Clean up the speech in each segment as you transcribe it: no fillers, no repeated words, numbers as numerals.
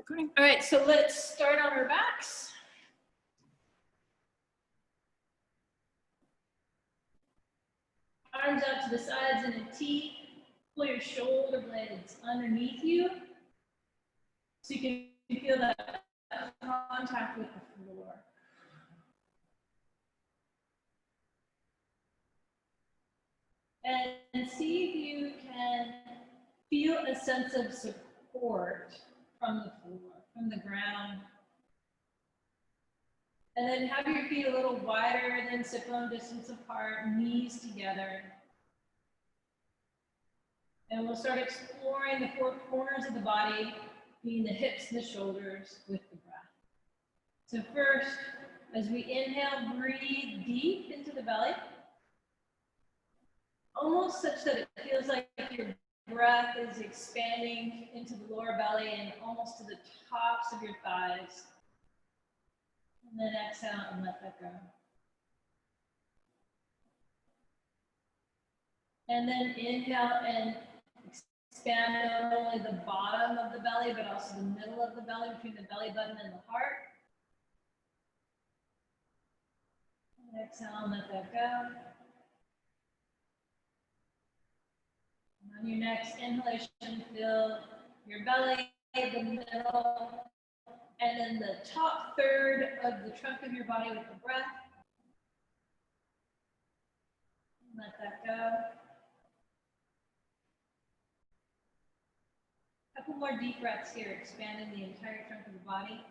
Recording. All right, so let's start on our backs. Arms out to the sides in a T. Pull your shoulder blades underneath you so you can feel that contact with the floor. And see if you can feel a sense of support from the floor, from the ground. And then have your feet a little wider than sit bone distance apart, knees together. And we'll start exploring the four corners of the body, being the hips and the shoulders with the breath. So first, as we inhale, breathe deep into the belly, almost such that it feels like your breath is expanding into the lower belly and almost to the tops of your thighs. And then exhale and let that go. And then inhale and expand not only the bottom of the belly, but also the middle of the belly, between the belly button and the heart. And exhale and let that go. And on your next inhalation, feel your belly, the middle, and then the top third of the trunk of your body with the breath. Let that go. A couple more deep breaths here, expanding the entire trunk of the body.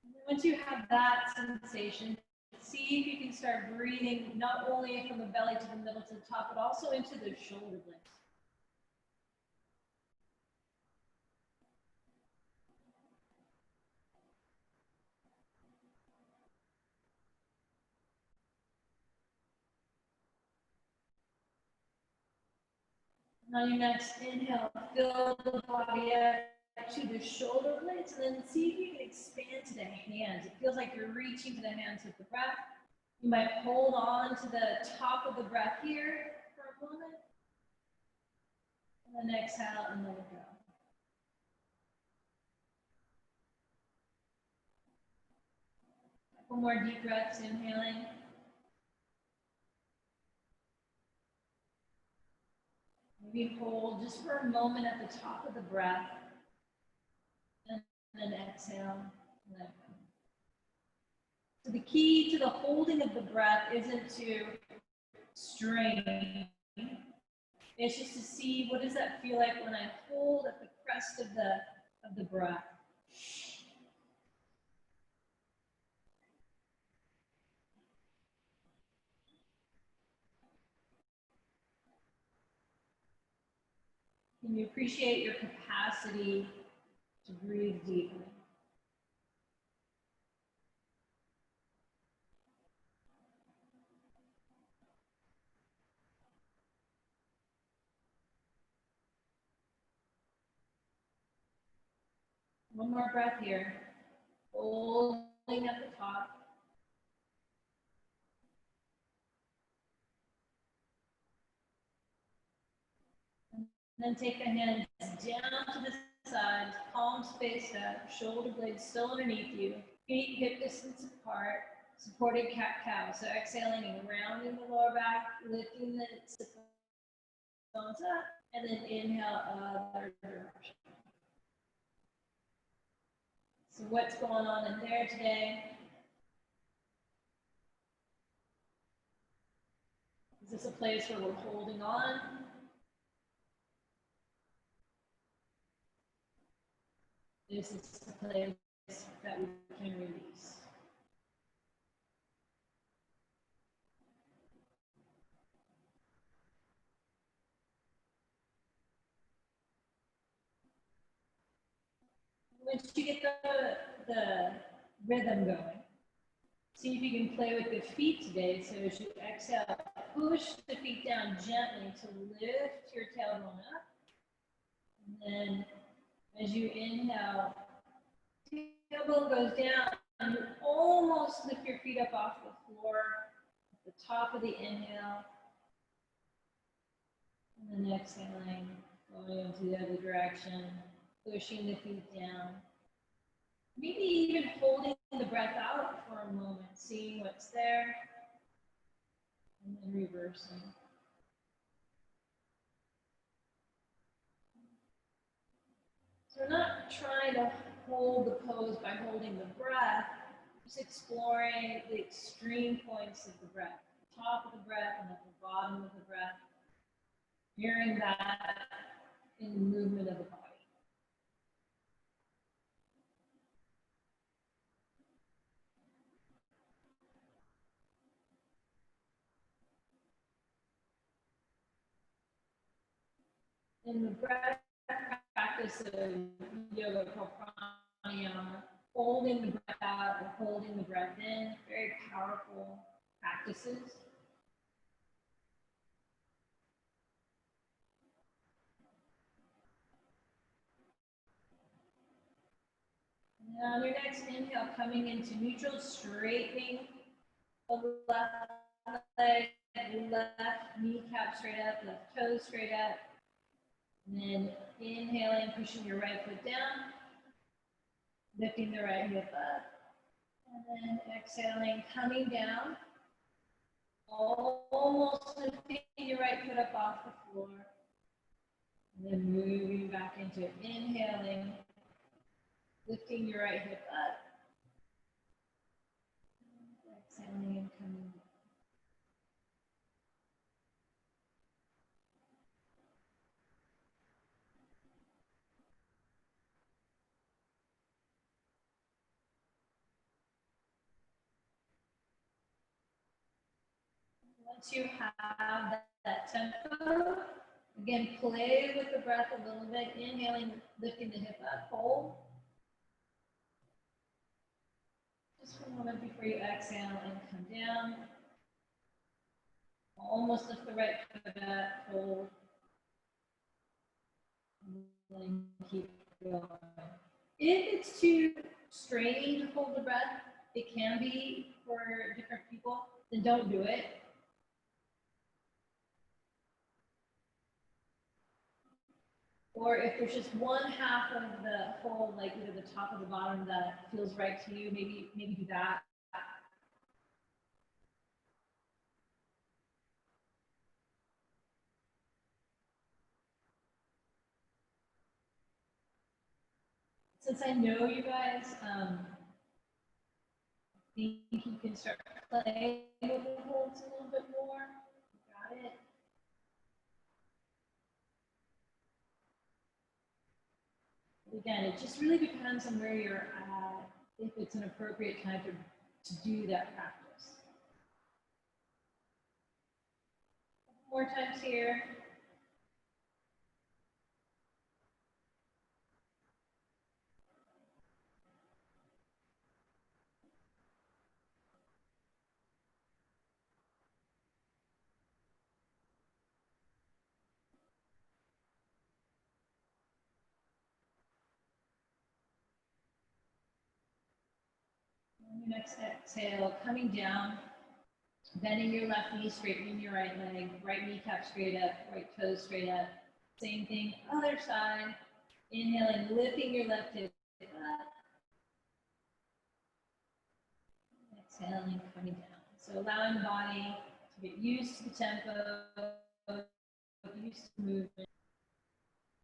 And once you have that sensation, see if you can start breathing not only from the belly to the middle to the top, but also into the shoulder blades. And on your next inhale, fill the body up to the shoulder blades, and then see if you can expand to the hands. It feels like you're reaching to the hands with the breath. You might hold on to the top of the breath here for a moment. And then exhale and let it go. A couple more deep breaths, inhaling. Maybe hold just for a moment at the top of the breath. And then exhale and let it go. So the key to the holding of the breath isn't to strain. It's just to see, what does that feel like when I hold at the crest of the breath. Can you appreciate your capacity to breathe deeply? One more breath here. Holding at the top. And then take the hands down to the sides, palms faced up, shoulder blades still underneath you, feet hip distance apart, supported cat-cow. So exhaling and rounding the lower back, lifting the sit bones up, and then inhale other direction. So what's going on in there today? Is this a place where we're holding on? This is a place that we can release. Once you get the rhythm going, see if you can play with the feet today. So as you exhale, push the feet down gently to lift your tailbone up. And then as you inhale, tailbone goes down, you almost lift your feet up off the floor at the top of the inhale. And then exhaling, going into the other direction, pushing the feet down. Maybe even holding the breath out for a moment, seeing what's there, and then reversing. So we're not trying to hold the pose by holding the breath, just exploring the extreme points of the breath, the top of the breath and at the bottom of the breath, hearing that in the movement of the body. In the breath practice of yoga called pranayama, holding the breath out or holding the breath in, very powerful practices. And on your next inhale, coming into neutral, straightening the left leg, left kneecap straight up, left toe straight up. And then inhaling, pushing your right foot down, lifting the right hip up. And then exhaling, coming down, almost lifting your right foot up off the floor. And then moving back into it. Inhaling, lifting your right hip up. Exhaling and coming down. Once you have that tempo, again, play with the breath a little bit. Inhaling, lifting the hip up, hold. Just for a moment before you exhale and come down. Almost lift the right foot up, hold. And then keep going. If it's too straining to hold the breath, it can be for different people, then don't do it. Or if there's just one half of the hold, like either the top or the bottom, that feels right to you, maybe do that. Since I know you guys, I think you can start playing with the holds a little bit more. Got it? Again, it just really depends on where you're at, if it's an appropriate time to do that practice. More times here. Your next exhale, coming down, bending your left knee, straightening your right leg, right kneecap straight up, right toes straight up. Same thing, other side. Inhaling, lifting your left hip up. Exhaling, coming down. So allowing the body to get used to the tempo, used to movement.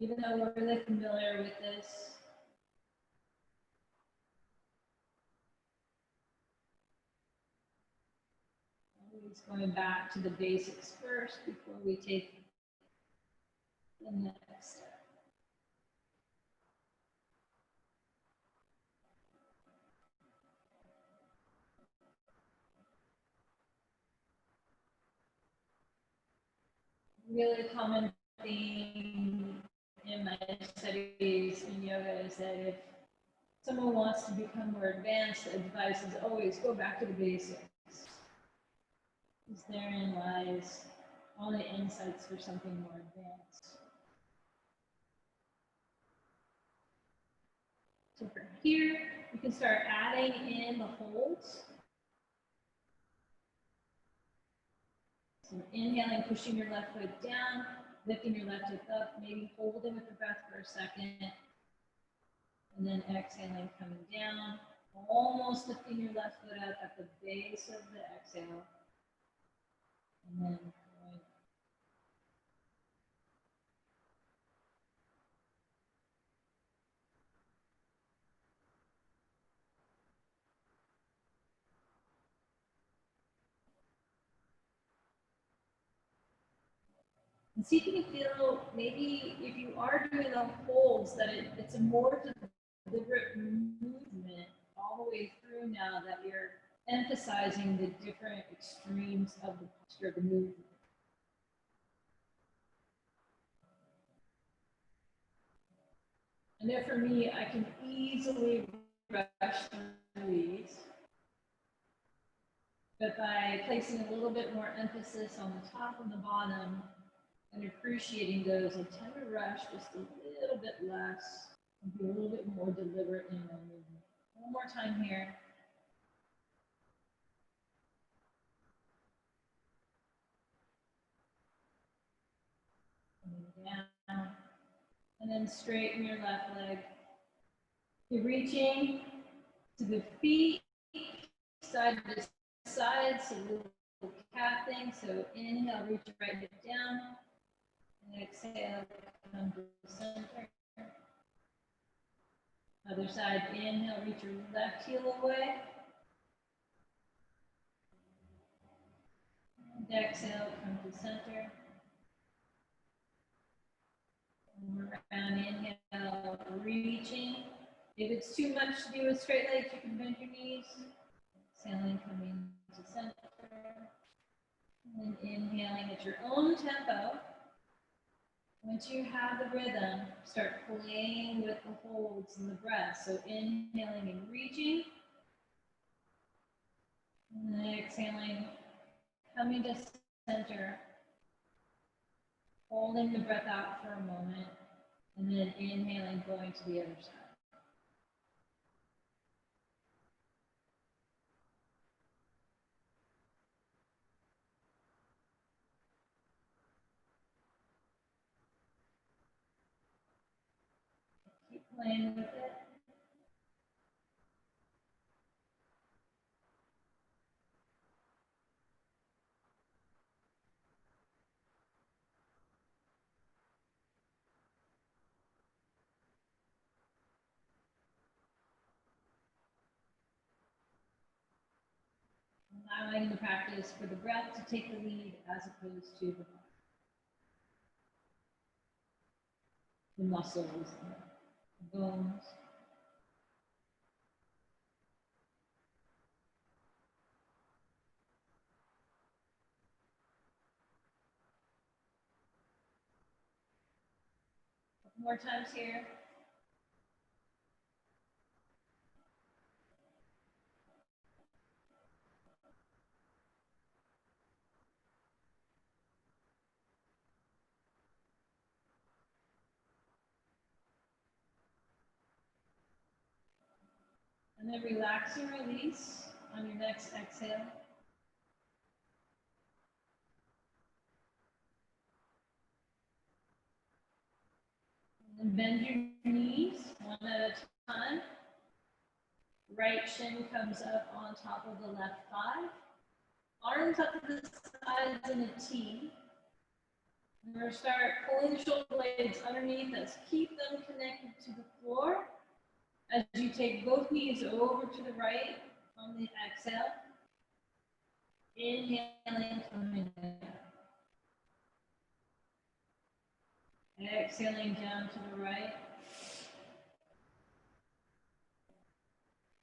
Even though we're really familiar with this, always going back to the basics first before we take the next step. Really common theme in my studies in yoga is that if someone wants to become more advanced, the advice is always go back to the basics. Because therein lies all the insights for something more advanced. So from here, You can start adding in the holds. So inhaling, pushing your left foot down, lifting your left hip up, maybe holding with the breath for a second, and then exhaling, coming down, almost lifting your left foot up at the base of the exhale, and then going. And see if you can feel, maybe if you are doing the holds, that it's a more deliberate movement all the way through now, that you're emphasizing the different extremes of the posture of the movement. I know for me, I can easily rush through these, but by placing a little bit more emphasis on the top and the bottom and appreciating those, I tend to rush just a little bit less and be a little bit more deliberate in my movement. One more time here. And down. And then straighten your left leg. You're reaching to the feet, side to side, so little cat thing. So inhale, reach your right hip down. And exhale, come to the center. Other side, inhale, reach your left heel away. And exhale, come to center. And around, inhale, reaching. If it's too much to do with straight legs, you can bend your knees. Exhaling, coming to center. And then inhaling at your own tempo. Once you have the rhythm, start playing with the holds and the breath. So inhaling and reaching. And then exhaling, coming to center. Holding the breath out for a moment. And then inhaling, going to the other side. Keep playing with it. Allowing the practice for the breath to take the lead as opposed to the muscles and the bones. Couple more times here. And then relax and release on your next exhale. And then bend your knees one at a time. Right shin comes up on top of the left thigh. Arms up to the sides in a T. And we're going to start pulling the shoulder blades underneath us. Keep them connected to the floor. As you take both knees over to the right on the exhale. Inhaling, coming down. Exhaling down to the right.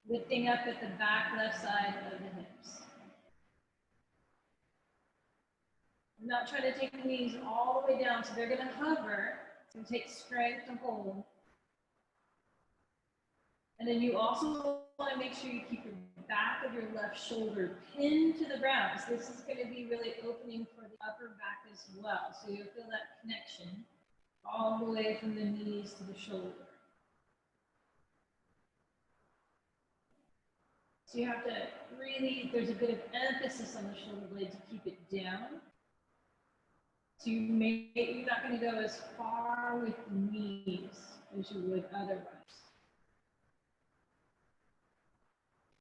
Lifting up at the back left side of the hips. I'm not trying to take the knees all the way down, so they're going to hover. It's going to take strength to hold. And then you also want to make sure you keep your back of your left shoulder pinned to the ground. So this is going to be really opening for the upper back as well. So you'll feel that connection all the way from the knees to the shoulder. So you have to really, there's a bit of emphasis on the shoulder blade to keep it down. So you're not going to go as far with the knees as you would otherwise.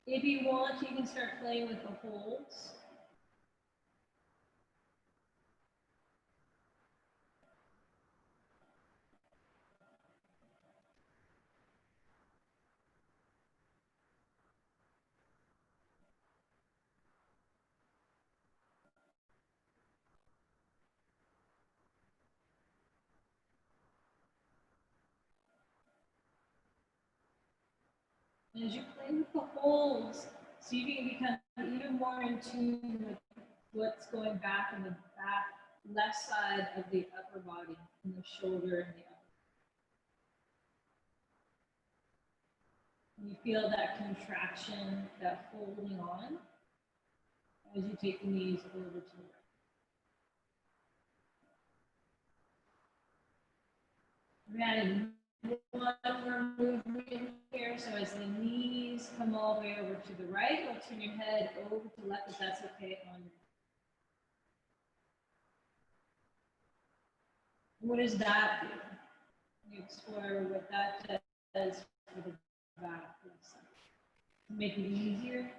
If you want, you can start playing with the holds. And as you play with the holds, see if you can become even more in tune with what's going back in the back left side of the upper body, and the shoulder and the upper. And you feel that contraction, that holding on, as you take the knees over to the right. We're adding one more movement here. So as the knees come all the way over to the right, we'll turn your head over to the left if that's okay on your. What does that do? You explore what that does for the back. Make it easier.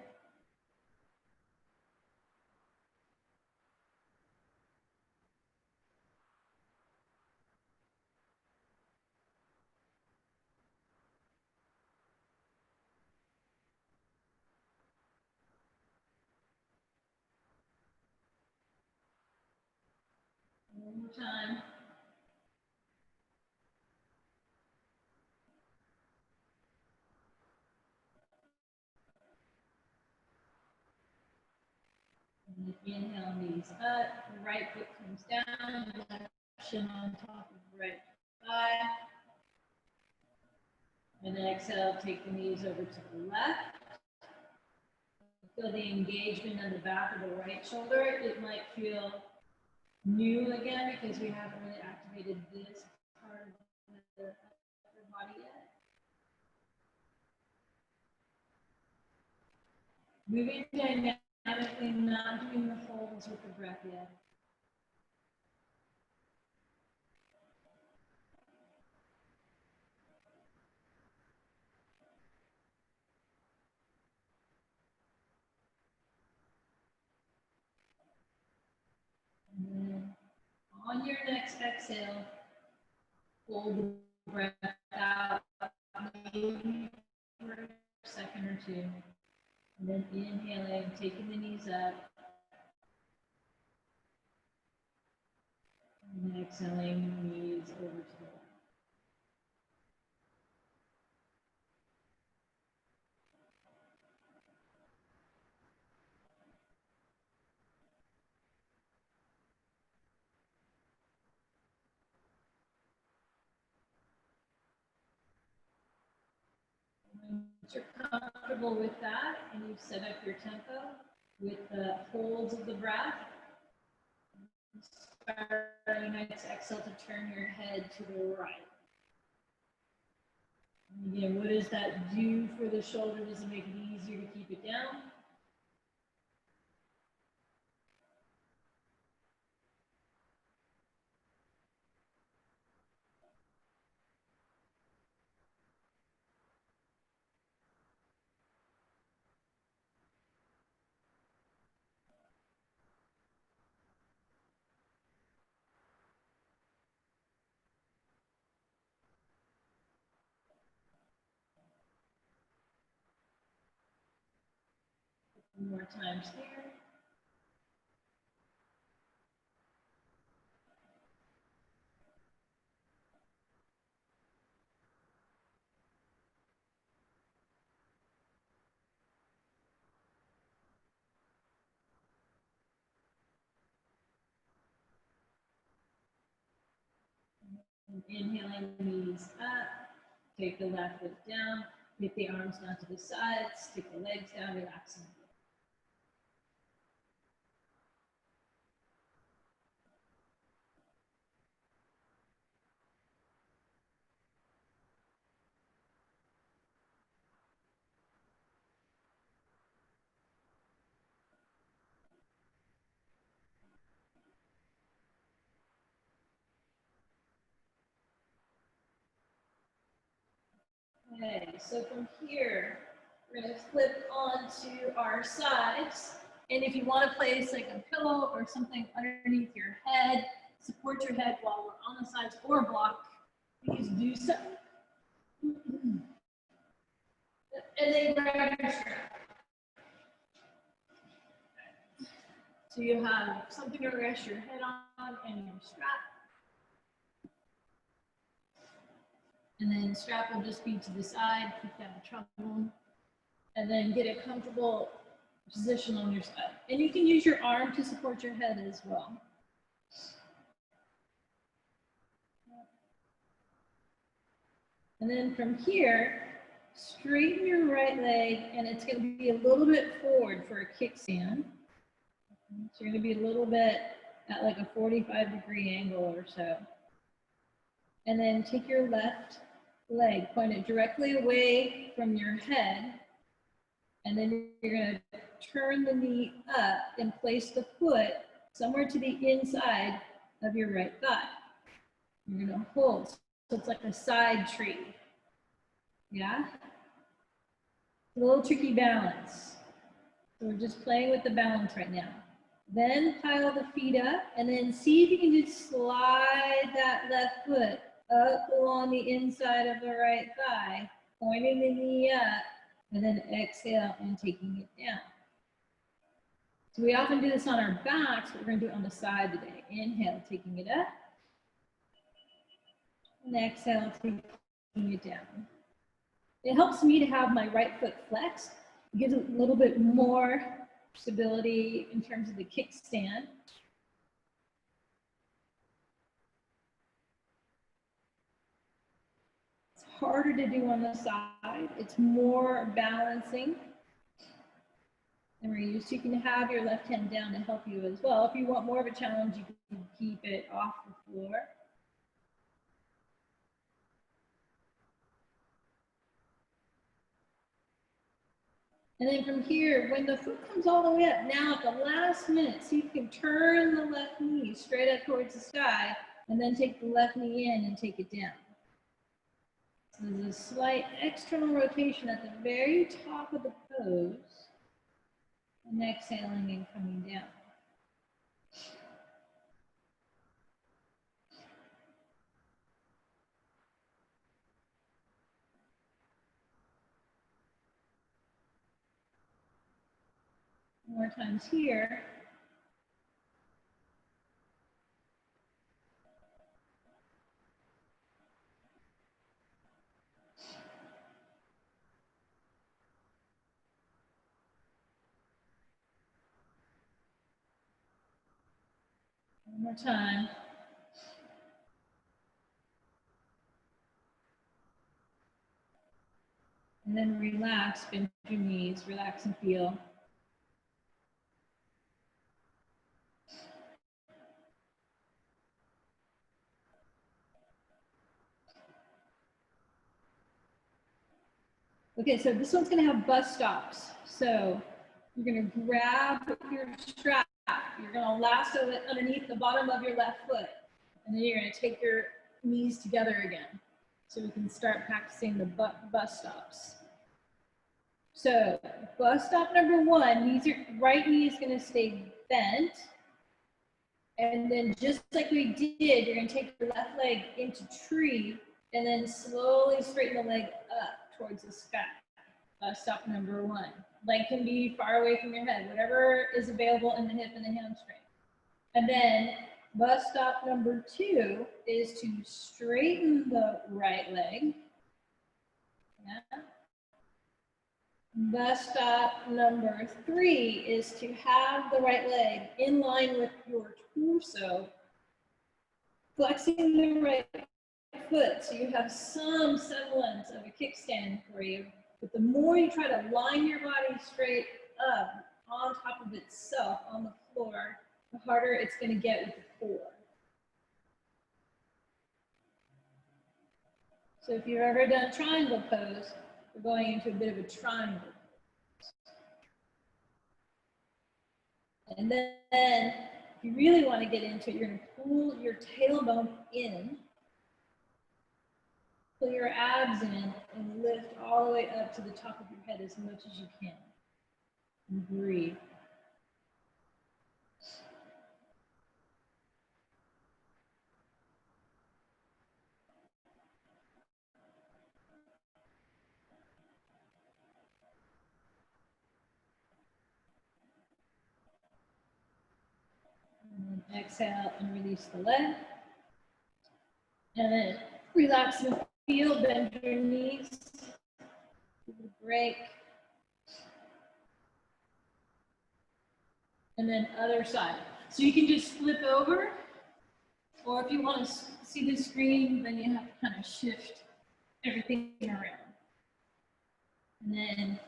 One more time. And inhale, knees up, right foot comes down, left shin on top of the right thigh. And then exhale, take the knees over to the left. Feel the engagement on the back of the right shoulder. It might feel new again because we haven't really activated this part of the upper body yet. Moving dynamically, not doing the holds with the breath yet. And then on your next exhale, hold the breath out, maybe for a second or two. And then inhaling, taking the knees up. And then exhaling, knees over to the left. Once you're comfortable with that and you've set up your tempo with the holds of the breath, start your next exhale to turn your head to the right. And again, what does that do for the shoulder? Does it make it easier to keep it down? More times here. And inhaling, knees up. Take the left foot down. Get the arms down to the sides. Take the legs down. Relax. Okay, so from here, we're going to flip onto our sides. And if you want to place like a pillow or something underneath your head, support your head while we're on the sides or block, please do so. And then grab your strap. So you have something to rest your head on and your strap. And then strap will just be to the side, keep that trouble. And then get a comfortable position on your side. And you can use your arm to support your head as well. And then from here, straighten your right leg, and it's going to be a little bit forward for a kickstand. So you're going to be a little bit at like a 45-degree angle or so. And then take your left leg, point it directly away from your head, and then you're going to turn the knee up and place the foot somewhere to the inside of your right thigh. You're going to hold, so it's like a side tree. Yeah? It's a little tricky balance. So we're just playing with the balance right now. Then pile the feet up, and then see if you can just slide that left foot up along the inside of the right thigh, pointing the knee up, and then exhale and taking it down. So we often do this on our backs, but we're going to do it on the side today. Inhale, taking it up, and exhale, taking it down. It helps me to have my right foot flexed. It gives it a little bit more stability in terms of the kickstand. It's harder to do on the side. It's more balancing. And we're used to, you can have your left hand down to help you as well. If you want more of a challenge, you can keep it off the floor. And then from here, when the foot comes all the way up, now at the last minute, see if you can turn the left knee straight up towards the sky, and then take the left knee in and take it down. So there's a slight external rotation at the very top of the pose, and exhaling and coming down. More times here. One more time. And then relax, bend your knees, relax and feel. Okay, so this one's gonna have bus stops. So you're gonna grab your strap. You're gonna lasso it underneath the bottom of your left foot. And then you're gonna take your knees together again. So we can start practicing the bus stops. So bus stop number one, right knee is gonna stay bent. And then just like we did, you're gonna take your left leg into tree and then slowly straighten the leg up towards the sky. Bus stop number one. Leg can be far away from your head, whatever is available in the hip and the hamstring. And then bus stop number two is to straighten the right leg. Yeah. Bus stop number three is to have the right leg in line with your torso, flexing the right foot so you have some semblance of a kickstand for you. But the more you try to line your body straight up on top of itself on the floor, the harder it's going to get with the core. So if you've ever done triangle pose, we're going into a bit of a triangle. And then if you really want to get into it, you're going to pull your tailbone in, pull your abs in and lift all the way up to the top of your head as much as you can. And breathe. And then exhale and release the leg. And then relax and feel, bend your knees. Give it a break. And then other side. So you can just flip over, or if you want to see the screen, then you have to kind of shift everything around. And then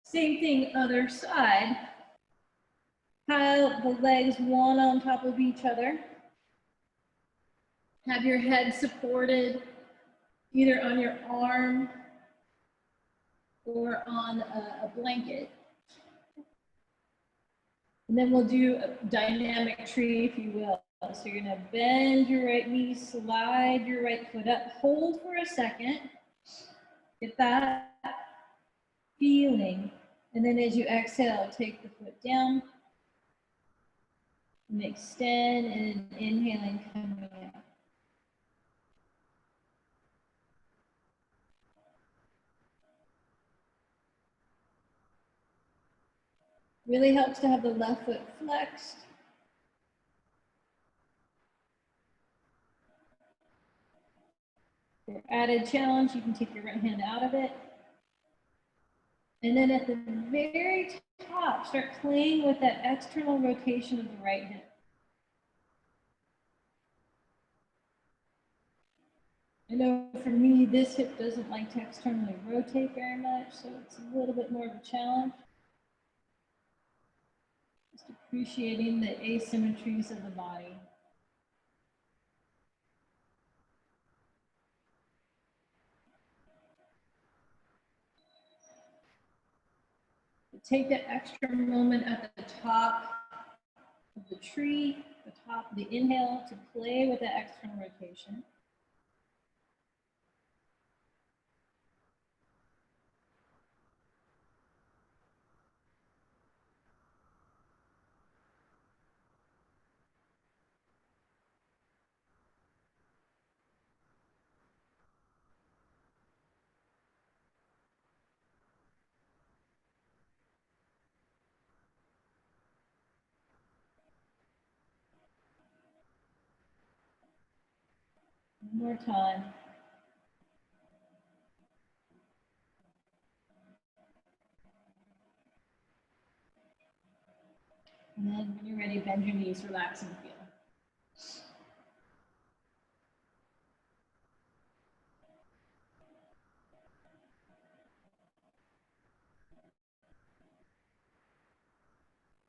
same thing, other side. Pile the legs one on top of each other. Have your head supported either on your arm or on a blanket. And then we'll do a dynamic tree, if you will. So you're gonna bend your right knee, slide your right foot up, hold for a second, get that feeling. And then as you exhale, take the foot down and extend, and inhaling, coming out. Really helps to have the left foot flexed. For added challenge, you can take your right hand out of it. And then at the very top, start playing with that external rotation of the right hip. I know for me, this hip doesn't like to externally rotate very much, so it's a little bit more of a challenge. Just appreciating the asymmetries of the body. Take that extra moment at the top of the tree, the top of the inhale, to play with that external rotation. One more time. And then when you're ready, bend your knees, relax and feel.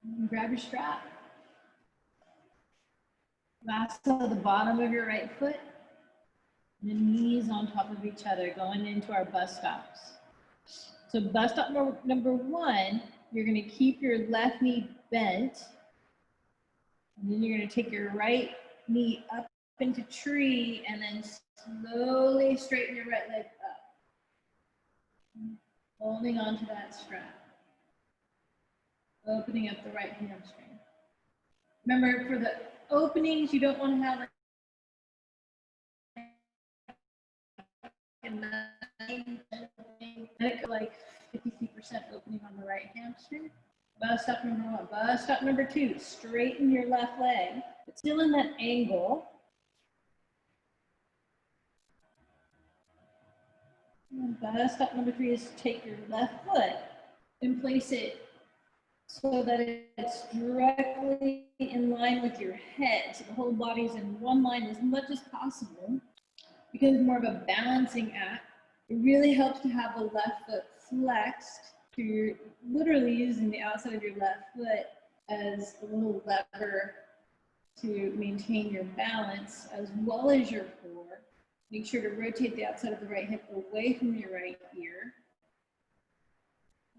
And grab your strap. Lasso the bottom of your right foot. And the knees on top of each other, going into our bus stops. So bus stop number one, you're going to keep your left knee bent. And then you're going to take your right knee up into tree, and then slowly straighten your right leg up. Holding onto that strap. Opening up the right hamstring. Remember, for the openings, you don't want to have like 50% opening on the right hamstring. Bus stop number one. Bus stop number two, straighten your left leg, but still in that angle. And bus stop number three is take your left foot and place it so that it's directly in line with your head. So the whole body's in one line as much as possible. Because it's more of a balancing act. It really helps to have the left foot flexed. So you're literally using the outside of your left foot as a little lever to maintain your balance as well as your core. Make sure to rotate the outside of the right hip away from your right ear.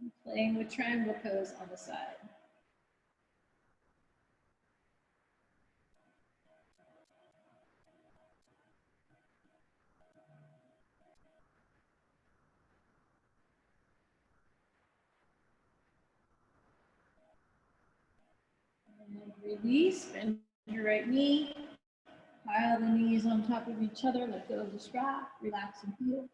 And playing with triangle pose on the side. And release, bend your right knee. Pile the knees on top of each other, let go of the strap, relax and feel.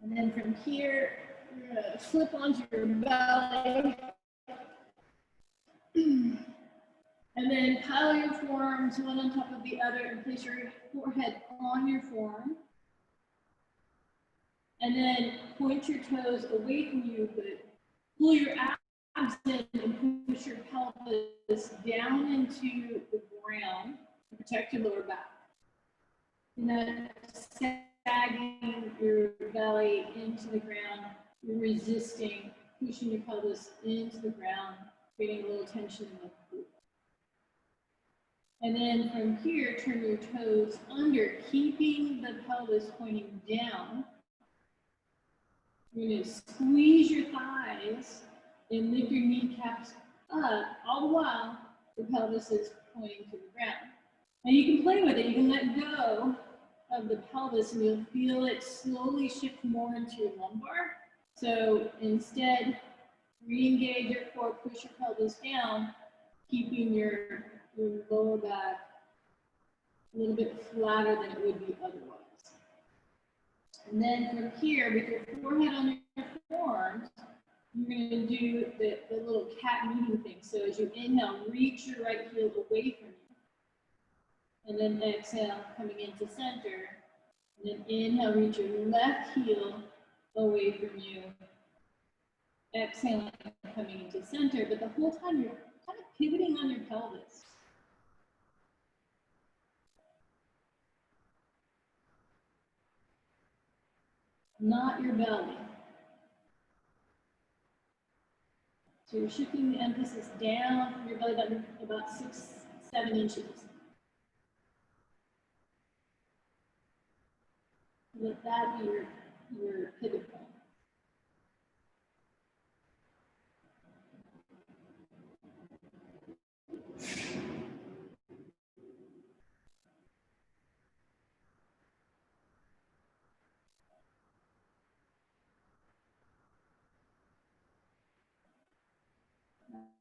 And then from here, you're gonna flip onto your belly. And then pile your forearms one on top of the other and place your forehead on your forearm. And then point your toes away from you, but pull your abs in and push your pelvis down into the ground to protect your lower back. And then sagging your belly into the ground, you're resisting, pushing your pelvis into the ground, creating a little tension in the glute. And then from here, turn your toes under, keeping the pelvis pointing down. You're going to squeeze your thighs and lift your kneecaps up, all the while the pelvis is pointing to the ground. And you can play with it. You can let go of the pelvis and you'll feel it slowly shift more into your lumbar. So instead, re-engage your core, push your pelvis down, keeping your lower back a little bit flatter than it would be otherwise. And then from here, with your forehead on your forearms, you're going to do the little cat meeting thing. So as you inhale, reach your right heel away from you. And then exhale, coming into center. And then inhale, reach your left heel away from you. Exhaling, coming into center. But the whole time you're kind of pivoting on your pelvis. Not your belly. So you're shifting the emphasis down from your belly button about 6-7 inches. Let that be your pivot point.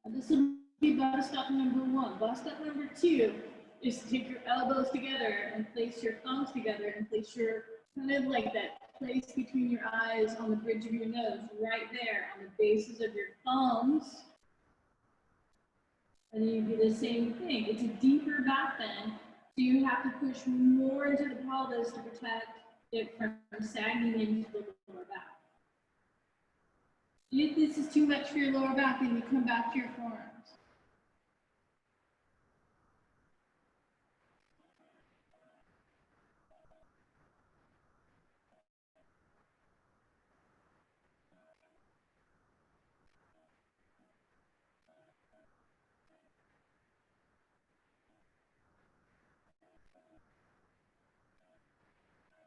This will be bus stop number 1. Bus stop number 2 is to take your elbows together and place your thumbs together and place your kind of like that place between your eyes on the bridge of your nose, right there on the bases of your thumbs. And then you do the same thing. It's a deeper back bend, so you have to push more into the pelvis to protect it from sagging into the lower back. If this is too much for your lower back, then you come back to your forearms.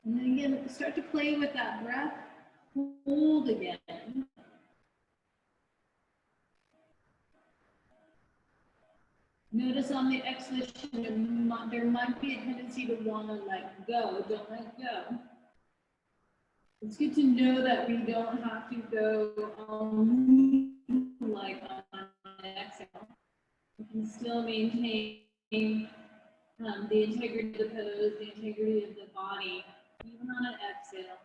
And then again, start to play with that breath. Hold again. Notice on the exhalation, there might be a tendency to want to let go. Don't let go. It's good to know that we don't have to go like on an exhale. We can still maintain the integrity of the pose, the integrity of the body, even on an exhale.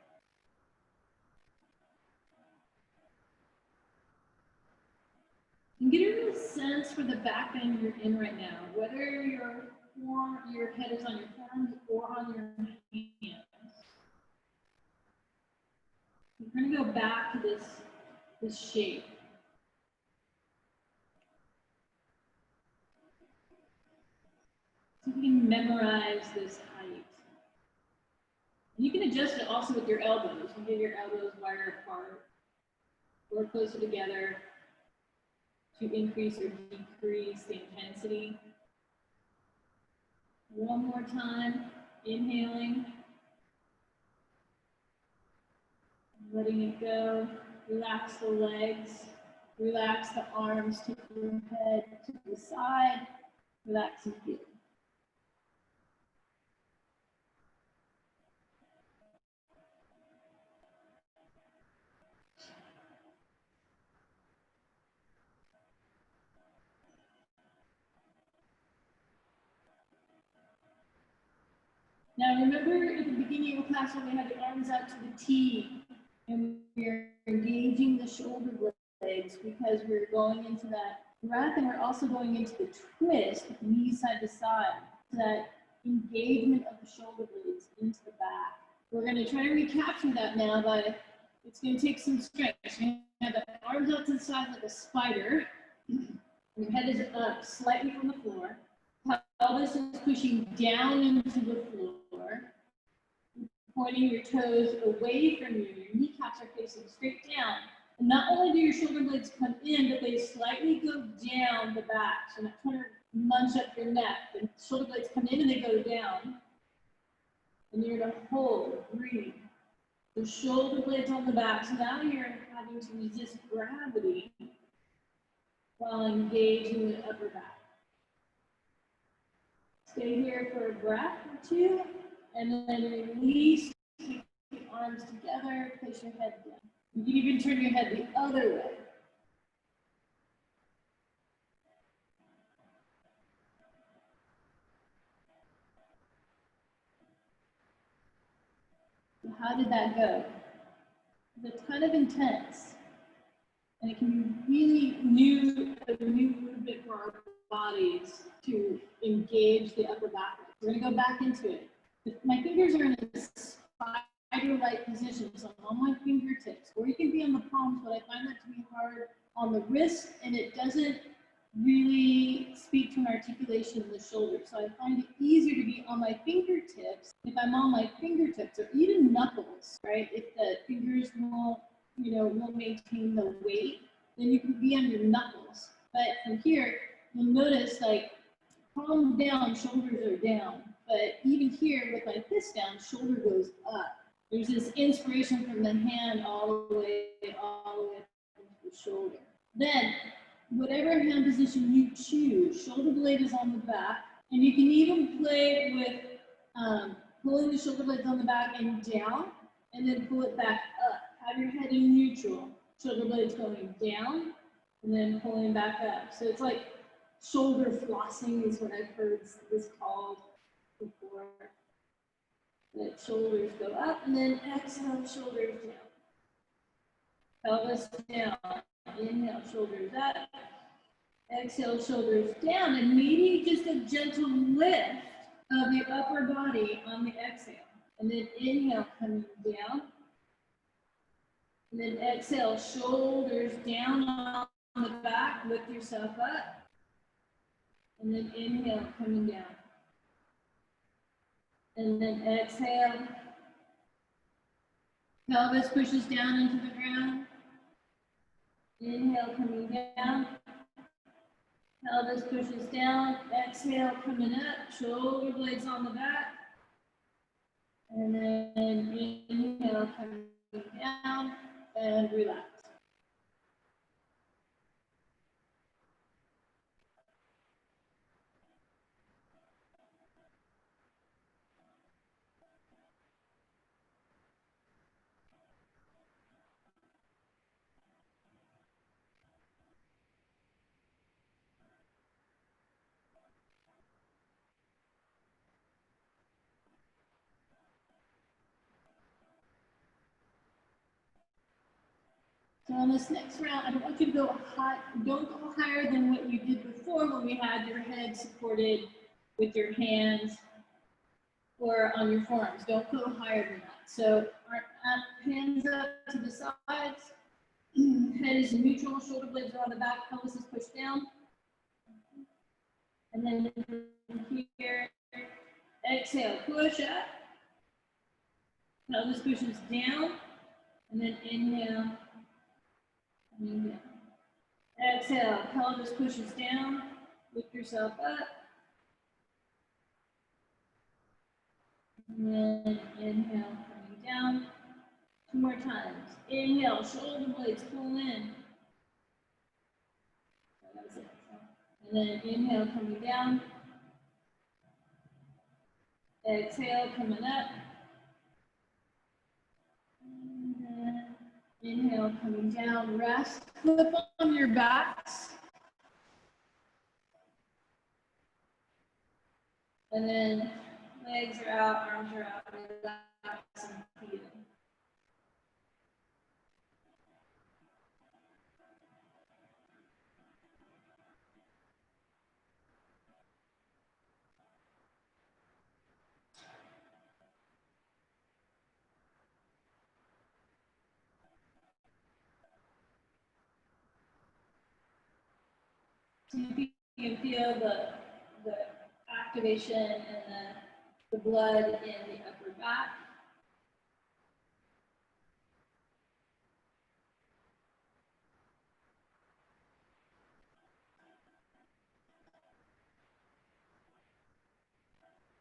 And get a real sense for the back bend you're in right now, whether your head is on your forearms or on your hands. We're going to go back to this shape. So you can memorize this height. And you can adjust it also with your elbows. You get your elbows wider apart or closer together to increase or decrease the intensity. One more time, inhaling, letting it go. Relax the legs, relax the arms, take your head to the side, relax and feel. Now remember at the beginning of class when we had the arms out to the T and we're engaging the shoulder blades because we're going into that breath and we're also going into the twist, knees side to side, that engagement of the shoulder blades into the back. We're going to try to recapture that now, but it's going to take some strength. You have the arms out to the side like a spider. Your head is up slightly from the floor. Pelvis is pushing down into the floor. Pointing your toes away from you. Your kneecaps are facing straight down. And not only do your shoulder blades come in, but they slightly go down the back. So not trying to munch up your neck. The shoulder blades come in and they go down. And you're going to hold, breathe. The shoulder blades on the back. So now you're having to resist gravity while engaging the upper back. Stay here for a breath or two, and then release. Keep the arms together, place your head down. You can even turn your head the other way. So how did that go? It's kind of intense. And it can be really a new movement for our bodies to engage the upper back. We're going to go back into it. My fingers are in a spider-like position, so I'm on my fingertips. Or you can be on the palms, but I find that to be hard on the wrist, and it doesn't really speak to an articulation in the shoulder. So I find it easier to be on my fingertips if I'm on my fingertips, or even knuckles, right? If the fingers won't maintain the weight, then you can be on your knuckles. But from here, you'll notice like palms down, shoulders are down. But even here with my fist down, shoulder goes up. There's this inspiration from the hand all the way into the shoulder. Then, whatever hand position you choose, shoulder blade is on the back, and you can even play with pulling the shoulder blades on the back and down, and then pull it back up. Have your head in neutral. Shoulder blades going down, and then pulling back up. So it's like shoulder flossing is what I've heard this called before. Let shoulders go up, and then exhale, shoulders down. Pelvis down. Inhale, shoulders up. Exhale, shoulders down, and maybe just a gentle lift of the upper body on the exhale. And then inhale, coming down. And then exhale, shoulders down on the back, lift yourself up. And then inhale, coming down. And then exhale. Pelvis pushes down into the ground. Inhale, coming down. Pelvis pushes down. Exhale, coming up. Shoulder blades on the back. And then inhale, coming down. And relax. So on this next round, I don't want you to go high, don't go higher than what you did before when we had your head supported with your hands or on your forearms. Don't go higher than that. So our hands up to the sides, head is neutral, shoulder blades are on the back, pelvis is pushed down. And then here, exhale, push up. Pelvis pushes down, and then inhale. Inhale. Exhale, pelvis pushes down, lift yourself up. And then inhale, coming down. 2 more times. Inhale, shoulder blades pull in. That's it. And then inhale, coming down. Exhale, coming up. And then inhale, coming down. Rest. Flip on your backs. And then Legs are out, arms are out, relax and feel. So you can feel the activation and the blood in the upper back.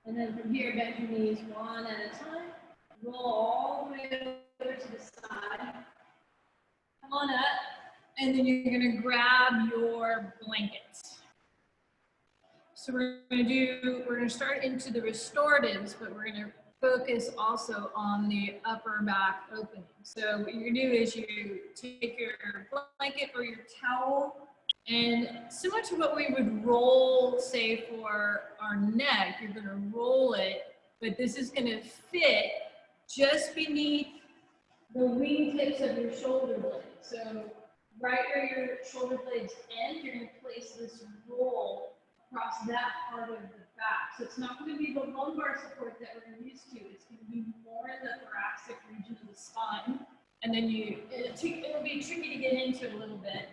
And then from here, bend your knees one at a time. Roll all the way over to the side. Come on up. And then you're going to grab your blankets. So we're going to start into the restoratives, but we're going to focus also on the upper back opening. So what you're going to do is you take your blanket or your towel, and similar to what we would roll, say, for our neck, you're going to roll it, but this is going to fit just beneath the wingtips of your shoulder blades. So right where your shoulder blades end, you're going to place this roll across that part of the back. So it's not going to be the lumbar support that we're used to. It's going to be more in the thoracic region of the spine. And then it'll be tricky to get into a little bit.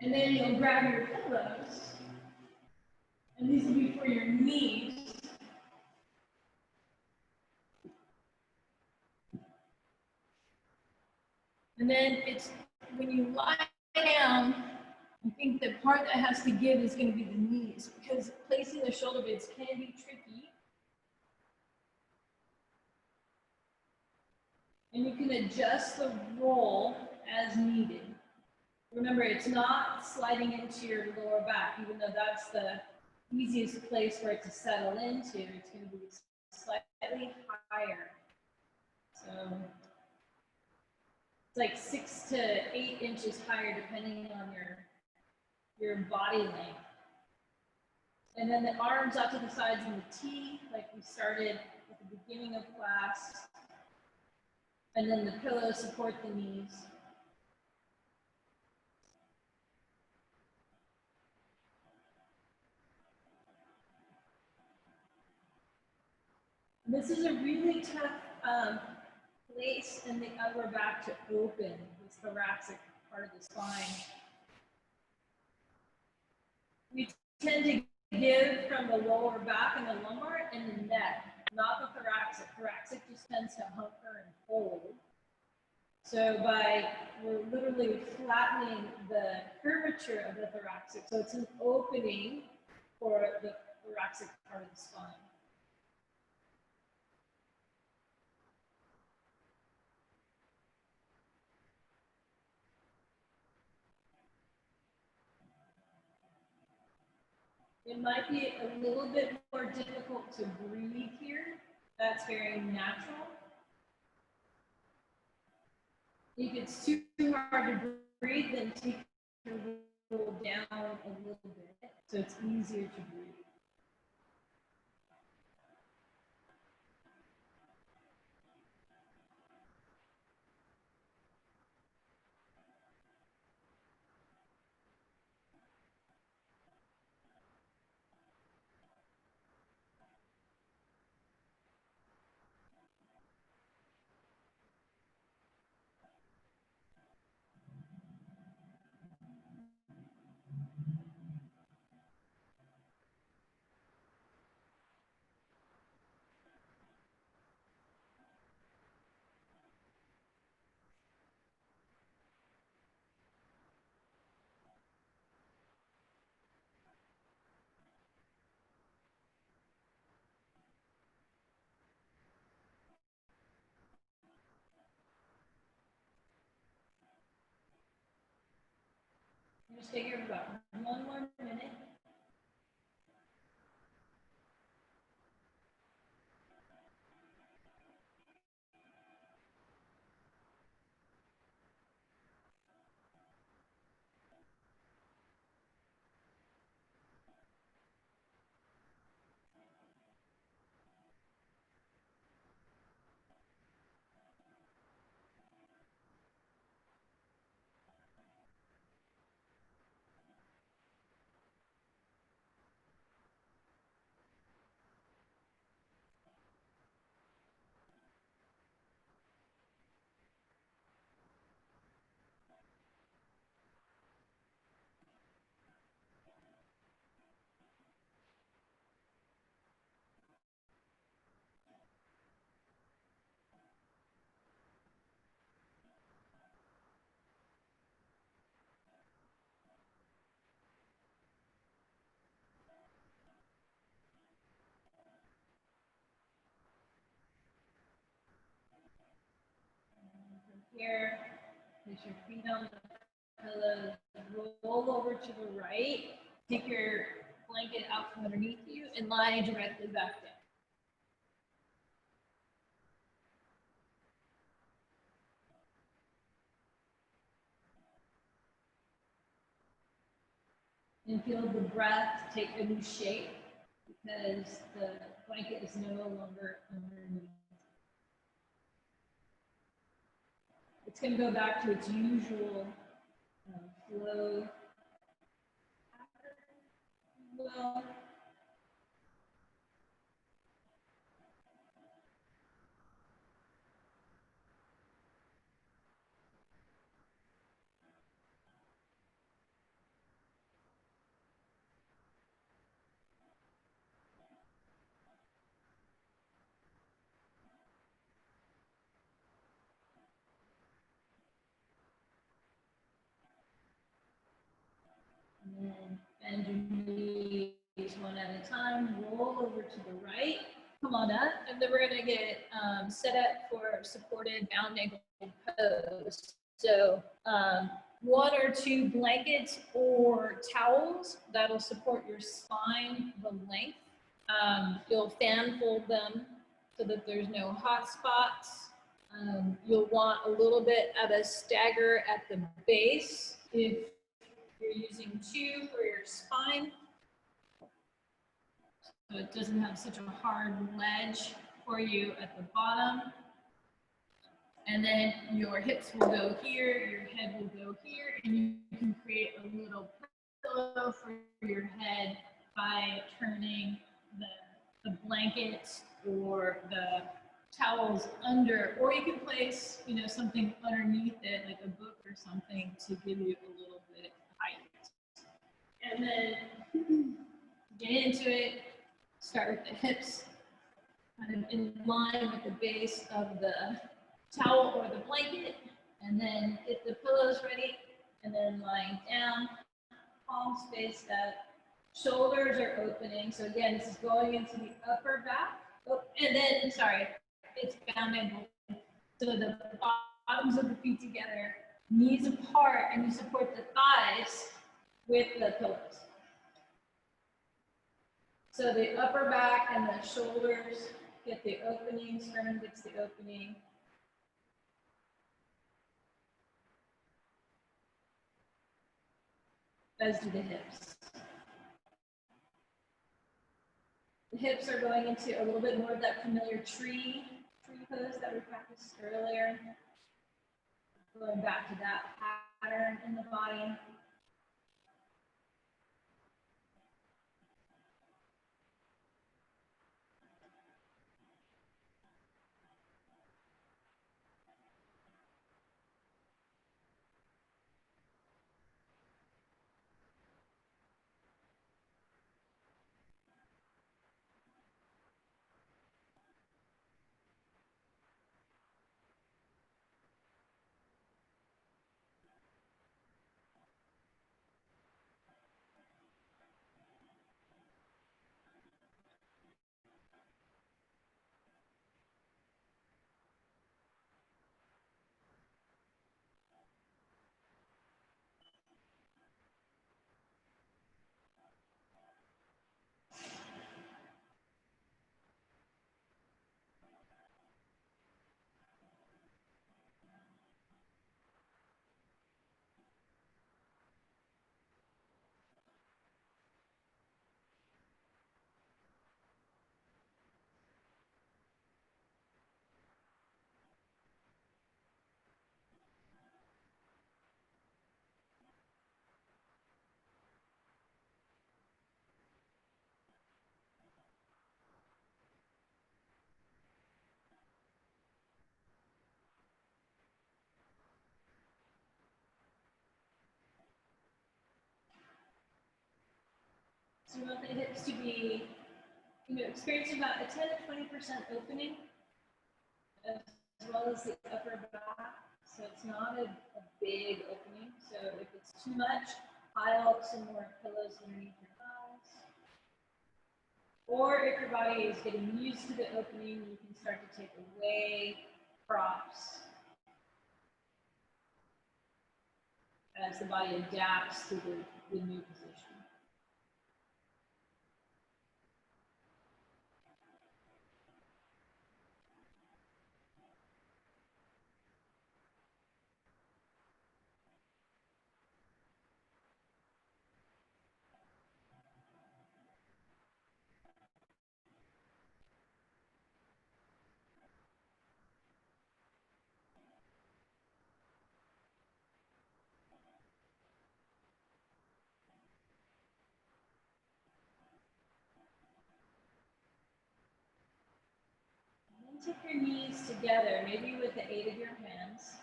And then you'll grab your pillows. And these will be for your knees. And then it's when you lie down, I think the part that has to give is going to be the knees, because placing the shoulder blades can be tricky. And you can adjust the roll as needed. Remember, it's not sliding into your lower back, even though that's the easiest place for it to settle into. It's going to be slightly higher. So it's like 6 to 8 inches higher, depending on your body length. And then the arms out to the sides in the T, like we started at the beginning of class. And then the pillows support the knees. And this is a really tough place in the upper back to open, this thoracic part of the spine. We tend to give from the lower back and the lumbar and the neck, not the thoracic. Thoracic just tends to hunker and hold. So we're literally flattening the curvature of the thoracic. So it's an opening for the thoracic part of the spine. It might be a little bit more difficult to breathe here. That's very natural. If it's too hard to breathe, then take your roll down a little bit so it's easier to breathe. Just stay here for about 1 more minute. here. Place your feet on the pillow. Roll over to the right. Take your blanket out from underneath you and lie directly back down. And feel the breath take a new shape because the blanket is no longer underneath. It's going to go back to its usual flow. Well, and then bend your knees one at a time. Roll over to the right. Come on up, and then we're going to get set up for supported bound ankle pose. So one or two blankets or towels that'll support your spine, the length. You'll fan fold them so that there's no hot spots. You'll want a little bit of a stagger at the base if you're using two for your spine, so it doesn't have such a hard ledge for you at the bottom. And then your hips will go here, your head will go here, and you can create a little pillow for your head by turning the blanket or the towels under, or you can place, something underneath it, like a book or something, to give you a little bit of height. And then get into it. Start with the hips kind of in line with the base of the towel or the blanket, and then get the pillows ready, and then lying down, palms spaced out, shoulders are opening. So again, this is going into the upper back. Oh, and then, sorry, it's bound ankle. So the bottoms of the feet together, knees apart, and you support the thighs with the pillows. So the upper back and the shoulders get the opening, sternum gets the opening. As do the hips. The hips are going into a little bit more of that familiar tree pose that we practiced earlier. Going back to that pattern in the body. So you want the hips to be, experiencing about a 10 to 20% opening, as well as the upper back. So it's not a big opening. So if it's too much, pile up some more pillows underneath your thighs. Or if your body is getting used to the opening, you can start to take away props. as the body adapts to the new position. Take your knees together, maybe with the aid of your hands.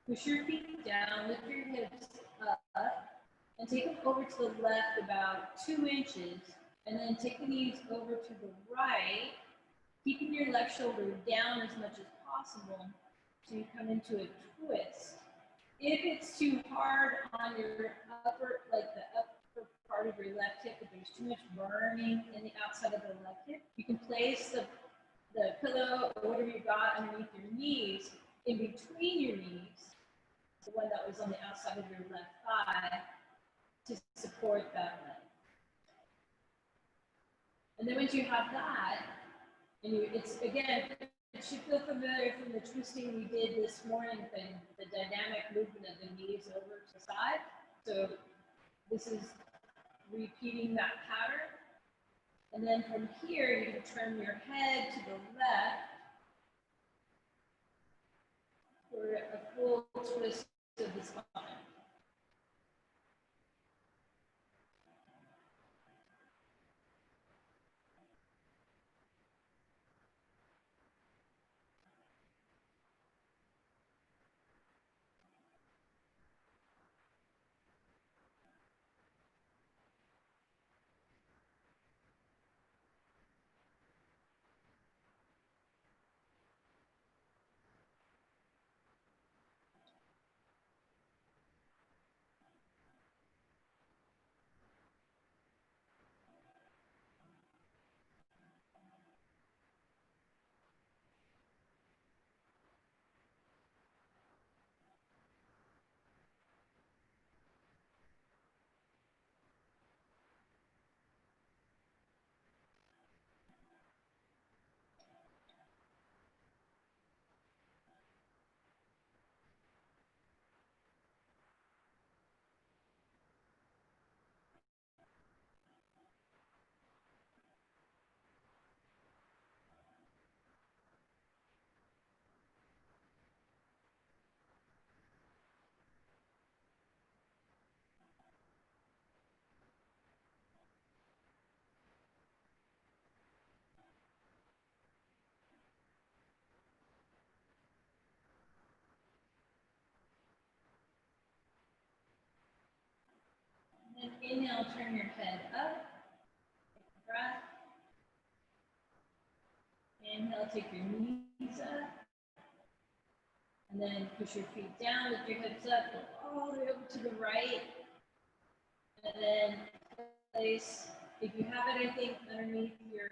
Push your feet down, lift your hips up, and take them over to the left about 2 inches. And then take the knees over to the right, keeping your left shoulder down as much as possible. So you come into a twist. If it's too hard on your upper, like the upper part of your left hip, if there's too much burning in the outside of the left hip, you can place the pillow or whatever you got underneath your knees, in between your knees, the one that was on the outside of your left thigh, to support that leg. And then once you have that, and it's again, it should feel familiar from the twisting we did this morning, the dynamic movement of the knees over to the side. So this is repeating that pattern. And then from here, you can turn your head to the left for a full twist of the spine. And inhale, turn your head up. Take a breath. Inhale, take your knees up. And then push your feet down, lift your hips up, go all the way over to the right. And then place, if you have anything underneath your,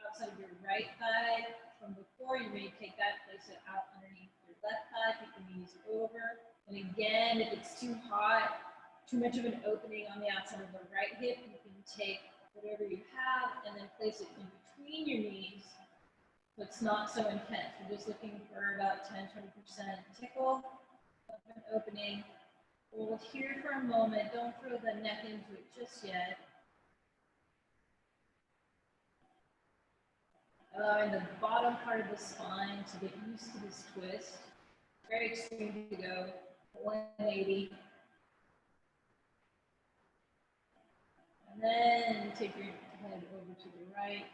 outside of your right thigh from before, you may take that, place it out underneath your left thigh, take the knees over. And again, if it's too hot, too much of an opening on the outside of the right hip, you can take whatever you have and then place it in between your knees. So it's not so intense. We're just looking for about 10-20% tickle of an opening. Hold here for a moment. Don't throw the neck into it just yet. Allowing the bottom part of the spine to get used to this twist. Very extreme to go. 180. And then take your head over to the right.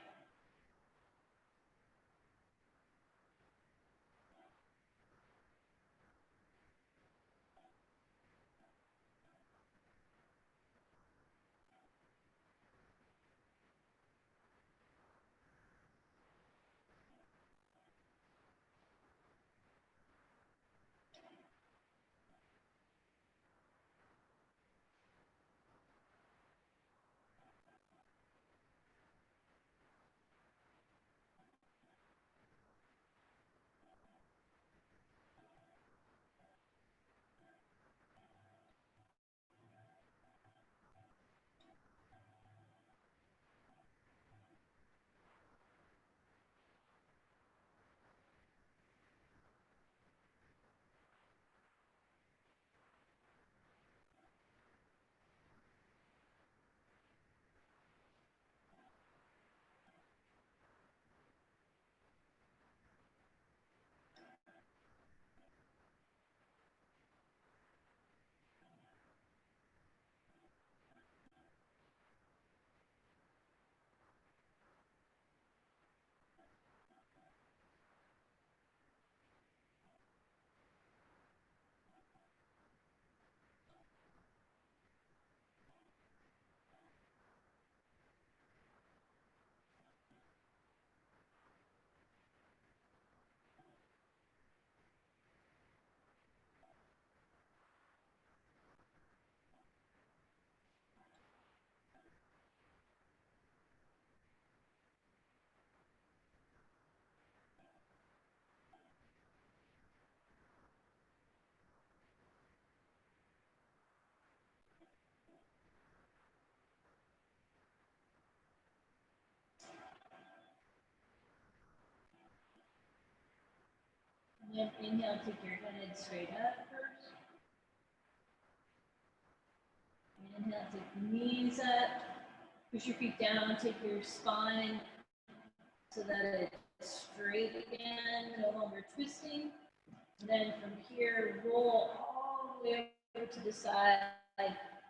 And inhale, take your head straight up first. Inhale, take the knees up. Push your feet down, take your spine so that it's straight again, no longer twisting. And then from here, roll all the way over to the side.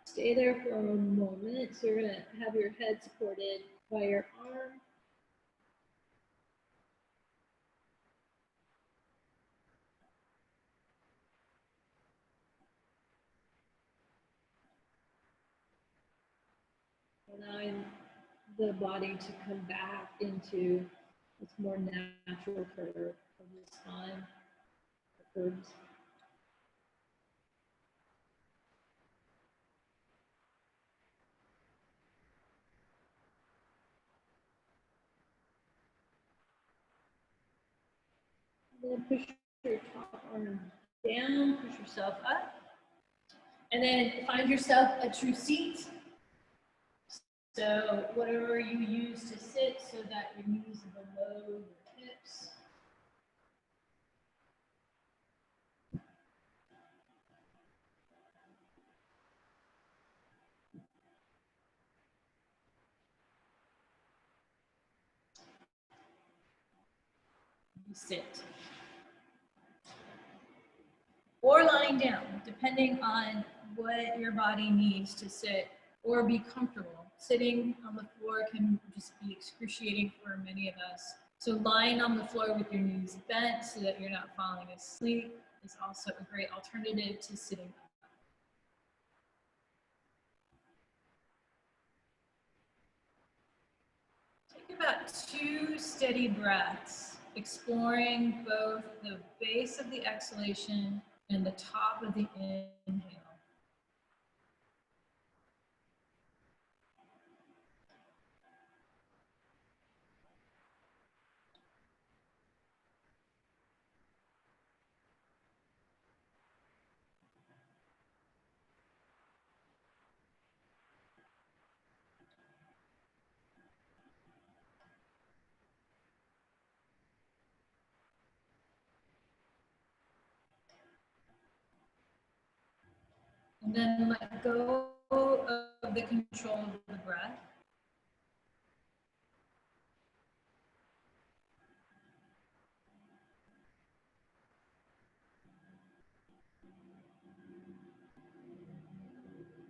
Stay there for a moment. So you're gonna have your head supported by your arm. Allowing the body to come back into its more natural curve of the spine, the curves. And then push your top arm down, push yourself up. And then find yourself a true seat. So whatever you use to sit so that your knees are below your hips. You sit. Or lying down, depending on what your body needs to sit or be comfortable. Sitting on the floor can just be excruciating for many of us. So lying on the floor with your knees bent so that you're not falling asleep is also a great alternative to sitting up. Take about 2 steady breaths, exploring both the base of the exhalation and the top of the inhale. And then let go of the control of the breath.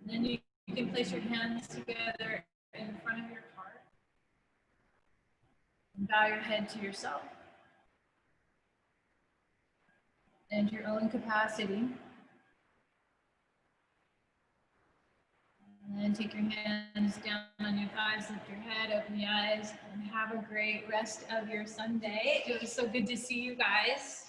And then you can place your hands together in front of your heart. And bow your head to yourself and your own capacity. And then take your hands down on your thighs, lift your head, open the eyes, and have a great rest of your Sunday. It was so good to see you guys.